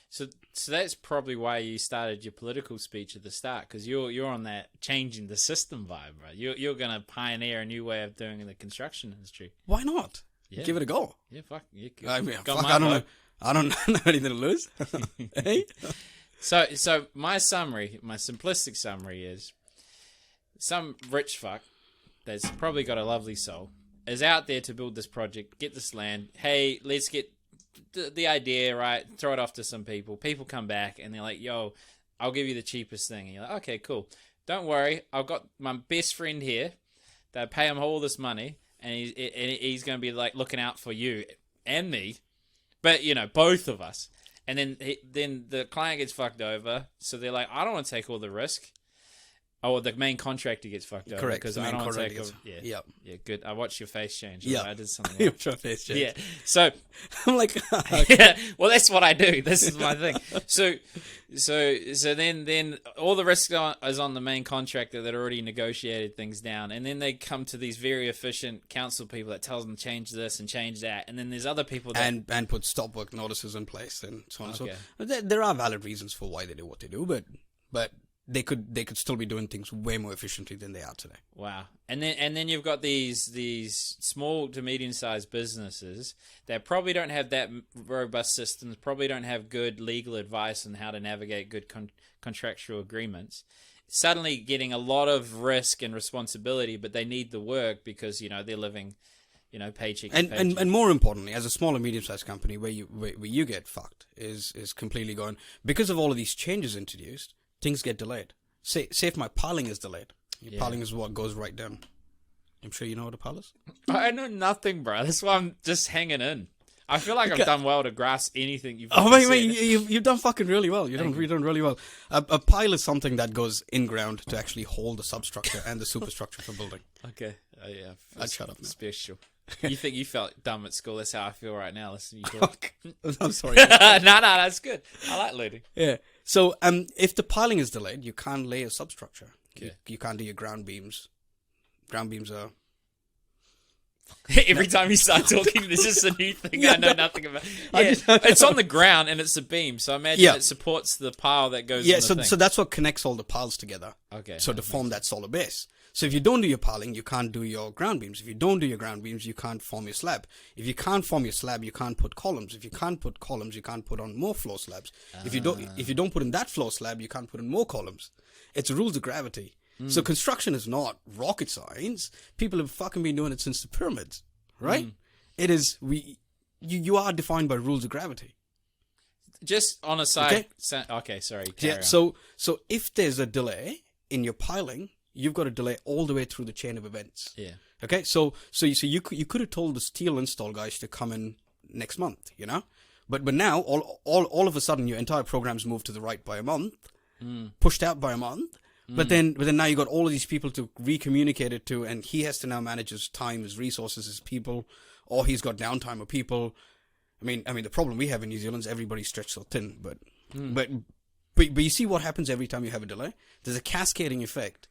So that's probably why you started your political speech at the start, because you're on that changing the system vibe, right? You're going to pioneer a new way of doing in the construction industry. Why not? Yeah. Give it a go. Yeah, fuck. I mean, I don't know. I don't know anything to lose. Hey? So my simplistic summary is, some rich fuck that's probably got a lovely soul is out there to build this project, get this land. Hey, let's get the idea right, throw it off to some people. People come back and they're like, yo, I'll give you the cheapest thing. And you're like, okay, cool. Don't worry, I've got my best friend here. They pay him all this money, and he's going to be like looking out for you and me, but both of us. And then the client gets fucked over, so they're like, I don't want to take all the risk. Oh, the main contractor gets fucked over. Correct. Because I don't want to take over. Yeah. Yeah, good. I watched your face change. Yeah. I did something. Your face change. Yeah. So I'm like, yeah. Well, that's what I do. This is my thing. So then all the risk is on the main contractor that already negotiated things down, and then they come to these very efficient council people that tells them change this and change that, and then there's other people that and put stop work notices in place and so on and so. Okay. There are valid reasons for why they do what they do, but they could still be doing things way more efficiently than they are today. Wow. And then you've got these small to medium-sized businesses that probably don't have that robust systems, probably don't have good legal advice on how to navigate good contractual agreements, suddenly getting a lot of risk and responsibility, but they need the work because, they're living, paycheck to paycheck. And more importantly, as a small and medium-sized company, where you get fucked is completely going, because of all of these changes introduced, things get delayed. Say if my piling is delayed. Piling is what goes right down. I'm sure you know what a pile is? I know nothing, bro. That's why I'm just hanging in. I feel like I've done well to grasp anything you've said. You've done fucking really well. You've done really well. A pile is something that goes in ground to actually hold the substructure and the superstructure for building. Okay. Yeah. I'd shut up now. Special. You think you felt dumb at school? That's how I feel right now. Listen, you talk. I'm sorry. No, that's good. I like learning. Yeah. So, if the piling is delayed, you can't lay a substructure. Okay. You can't do your ground beams. Ground beams are... Every time you start talking, there's just a new thing I know nothing about. Yeah, it's on the ground and it's a beam, so I imagine it supports the pile that goes on the thing. So that's what connects all the piles together. Okay. So to form that solid base. So if you don't do your piling, you can't do your ground beams. If you don't do your ground beams, you can't form your slab. If you can't form your slab, you can't put columns. If you can't put columns, you can't put on more floor slabs. If you don't put in that floor slab, you can't put in more columns. It's rules of gravity. So construction is not rocket science. People have fucking been doing it since the pyramids, right? It is you are defined by rules of gravity. Just on a side. Okay, sorry. Yeah. So if there's a delay in your piling, you've got a delay all the way through the chain of events. Yeah. Okay. So you could have told the steel install guys to come in next month, but now all of a sudden your entire program's moved to the right by a month, pushed out by a month. But then now you got all of these people to re-communicate it to, and he has to now manage his time, his resources, his people, or he's got downtime of people. I mean, the problem we have in New Zealand is everybody's stretched so thin. But you see what happens every time you have a delay? There's a cascading effect.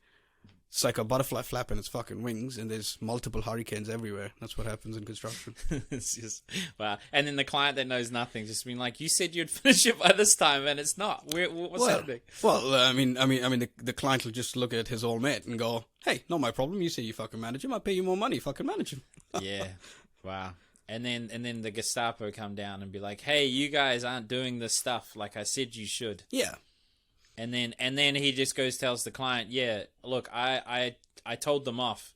It's like a butterfly flapping its fucking wings, and there's multiple hurricanes everywhere. That's what happens in construction. It's just wow. And then the client that knows nothing, just being like, "You said you'd finish it by this time, and it's not. What's happening?" Well, the client will just look at his old mate and go, "Hey, not my problem. You say you fucking manage him. I pay you more money. Fucking manage him." Yeah, wow. And then the Gestapo come down and be like, "Hey, you guys aren't doing this stuff like I said you should." Yeah. And then he just tells the client, "Yeah, look, I told them off,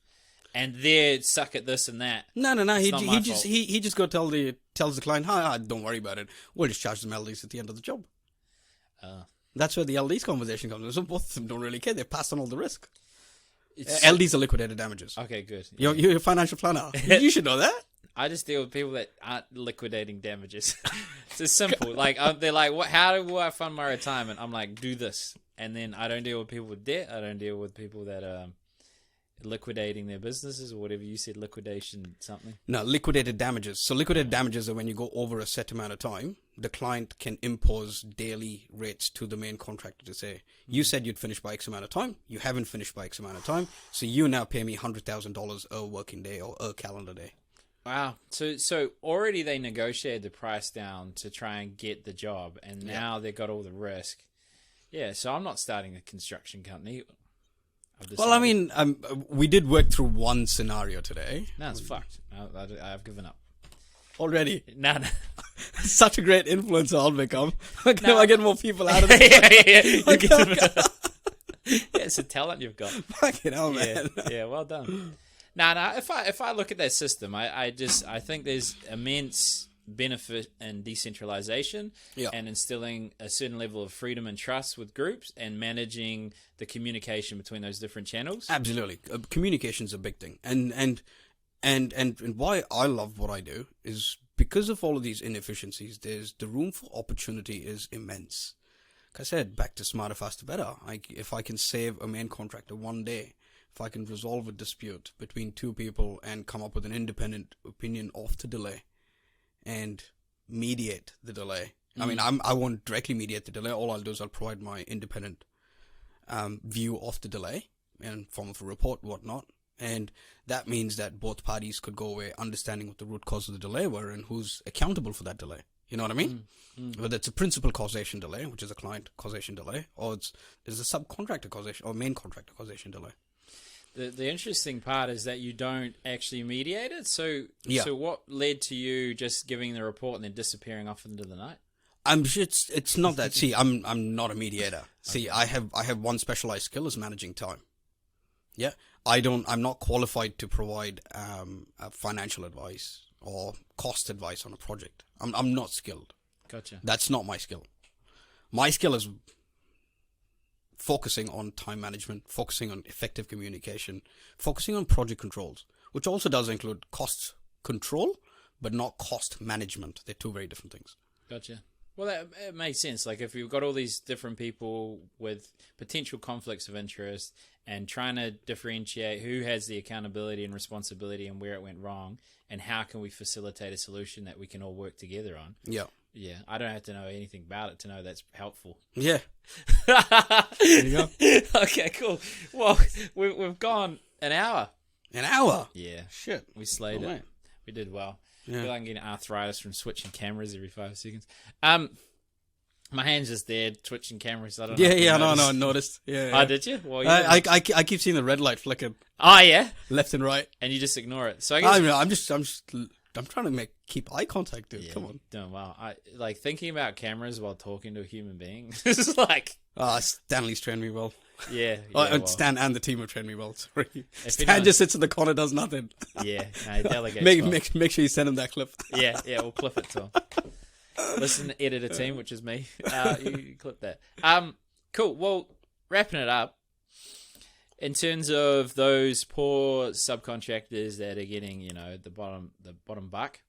and they're suck at this and that." No. He just tells the client, "Hi, don't worry about it. We'll just charge them LDs at the end of the job." That's where the LDs conversation comes in. So both of them don't really care. They pass on all the risk. LDs are liquidated damages. Okay, good. You're a financial planner. You should know that. I just deal with people that aren't liquidating damages. It's just simple. Like they're like, "What? How do I fund my retirement?" I'm like, "Do this." And then I don't deal with people with debt. I don't deal with people that are liquidating their businesses or whatever you said, liquidation something. No, liquidated damages. So liquidated damages are when you go over a set amount of time, the client can impose daily rates to the main contractor to say, "You said you'd finish by X amount of time. You haven't finished by X amount of time. So you now pay me $100,000 a working day or a calendar day." Wow. So already they negotiated the price down to try and get the job, and now they've got all the risk. Yeah, so I'm not starting a construction company. Well, I mean, we did work through one scenario today. No, it's fucked. I've given up. Already? No. Such a great influencer I'll become. I get more people out of this. Yeah, it's a talent you've got. Fucking hell, man. Yeah, well done. No. If I look at that system, I think there's immense benefit in decentralization and instilling a certain level of freedom and trust with groups and managing the communication between those different channels. Absolutely, communication's a big thing, and why I love what I do is because of all of these inefficiencies. There's the room for opportunity is immense. Like I said, back to smarter, faster, better. If I can save a main contractor one day. If I can resolve a dispute between two people and come up with an independent opinion of the delay and mediate the delay. I mean, I won't directly mediate the delay. All I'll do is I'll provide my independent view of the delay in form of a report, whatnot. And that means that both parties could go away understanding what the root cause of the delay were and who's accountable for that delay. You know what I mean? Whether it's a principal causation delay, which is a client causation delay, or it's a subcontractor causation or main contractor causation delay. The interesting part is that you don't actually mediate it. So what led to you just giving the report and then disappearing off into the night? It's not that. See, I'm not a mediator. See, I have one specialized skill is managing time. Yeah, I'm not qualified to provide financial advice or cost advice on a project. I'm not skilled. Gotcha. That's not my skill. My skill is focusing on time management, focusing on effective communication, focusing on project controls, which also does include cost control, but not cost management. They're two very different things. Gotcha. Well, it makes sense. Like if you've got all these different people with potential conflicts of interest and trying to differentiate who has the accountability and responsibility and where it went wrong and how can we facilitate a solution that we can all work together on. Yeah. Yeah, I don't have to know anything about it to know that's helpful. Yeah. There you go. Okay, cool. Well, we've gone an hour. An hour? Yeah. Shit. We slayed it. We did well. Yeah. I feel like I'm getting arthritis from switching cameras every 5 seconds. My hand's just there, twitching cameras. I don't know. Yeah, I noticed. Yeah. Oh, did you? Well, I keep seeing the red light flicker. Oh, yeah? Left and right. And you just ignore it. So I guess... I'm trying to keep eye contact, dude. Yeah, come on. Doing well. I like thinking about cameras while talking to a human being. It's like Stanley's trained me well. Yeah. Well. Stan and the team have trained me well. Sorry. Stan just sits in the corner, does nothing. Yeah. No, delegate. Make sure you send him that clip. Yeah. We'll clip it to him. Listen, editor team, which is me. You clip that. Cool. Well, wrapping it up. In terms of those poor subcontractors that are getting, the bottom buck,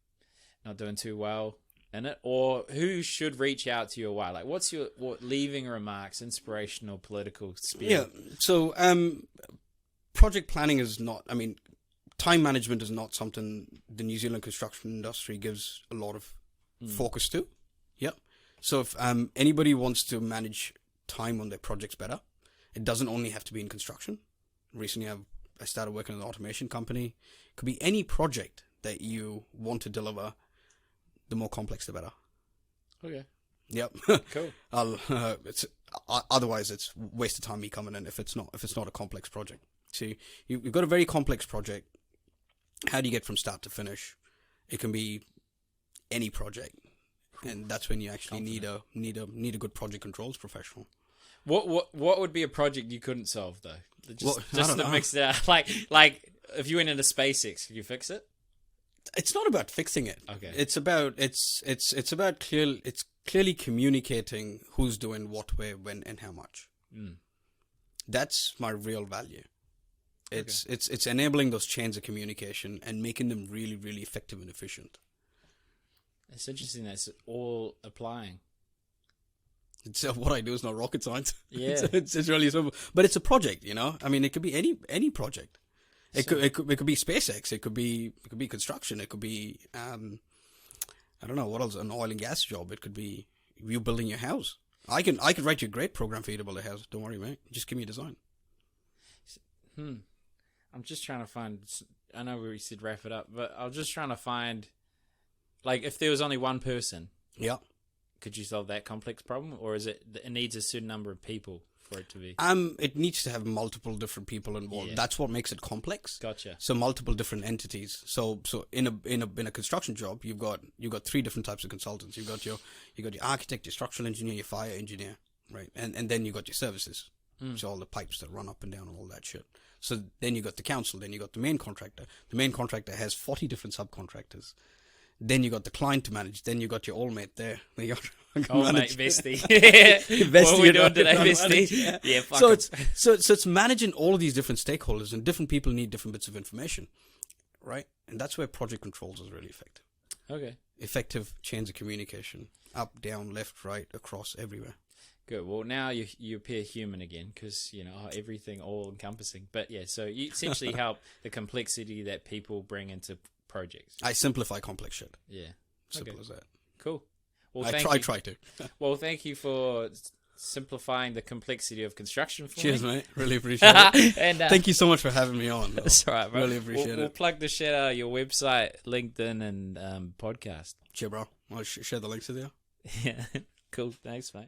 not doing too well in it, or who should reach out to you or why? Like, what's your leaving remarks, inspirational, political spirit? Yeah. So, project planning is not. I mean, time management is not something the New Zealand construction industry gives a lot of focus to. Yeah. So, if anybody wants to manage time on their projects better. It doesn't only have to be in construction, Recently, I started working in an automation company. It could be any project that you want to deliver. The more complex, the better. Okay. Yep. Cool. Otherwise, it's waste of time me coming in if it's not a complex project. So you've got a very complex project. How do you get from start to finish? It can be any project, and that's when you actually need a good project controls professional. What would be a project you couldn't solve though? Just to mix it out. Like if you went into SpaceX, could you fix it? It's not about fixing it. Okay. It's about clearly communicating who's doing what, where, when, and how much. That's my real value. It's enabling those chains of communication and making them really, really effective and efficient. It's interesting that it's all applying. It's what I do is not rocket science. Yeah. it's really simple, but it's a project. I mean, it could be any project. It could be SpaceX. It could be construction. It could be I don't know what else. An oil and gas job. It could be you building your house. I could write you a great program for you to build a house. Don't worry, mate. Just give me a design. I'm just trying to find. I know we said wrap it up, but I was just trying to find, like, if there was only one person. Yeah. Could you solve that complex problem, or is it needs a certain number of people for it to be? It needs to have multiple different people involved. Yeah. That's what makes it complex. Gotcha. So multiple different entities. So in a construction job, you've got 3 different types of consultants. You've got your architect, your structural engineer, your fire engineer, right? And then you got your services. So all the pipes that run up and down and all that shit. So then you got the council. Then you got the main contractor. The main contractor has 40 different subcontractors. Then you got the client to manage. Then you got your old mate there. Mate, bestie. What are we doing today, bestie? Yeah, fuck it. So it's managing all of these different stakeholders, and different people need different bits of information, right? And that's where project controls is really effective. Okay. Effective chains of communication, up, down, left, right, across, everywhere. Good. Well, now you appear human again because, everything all encompassing. But yeah, so you essentially help the complexity that people bring into projects. I simplify complex shit. Yeah. Simple as that. Cool. Well, I try to. Well, thank you for simplifying the complexity of construction for Cheers, me. mate. Really appreciate it. And thank you so much for having me on. That's all right, bro. Really appreciate it. We'll plug the shit out of your website, LinkedIn, and podcast. Cheers, bro. I'll share the links with you. Yeah. Cool. Thanks, mate.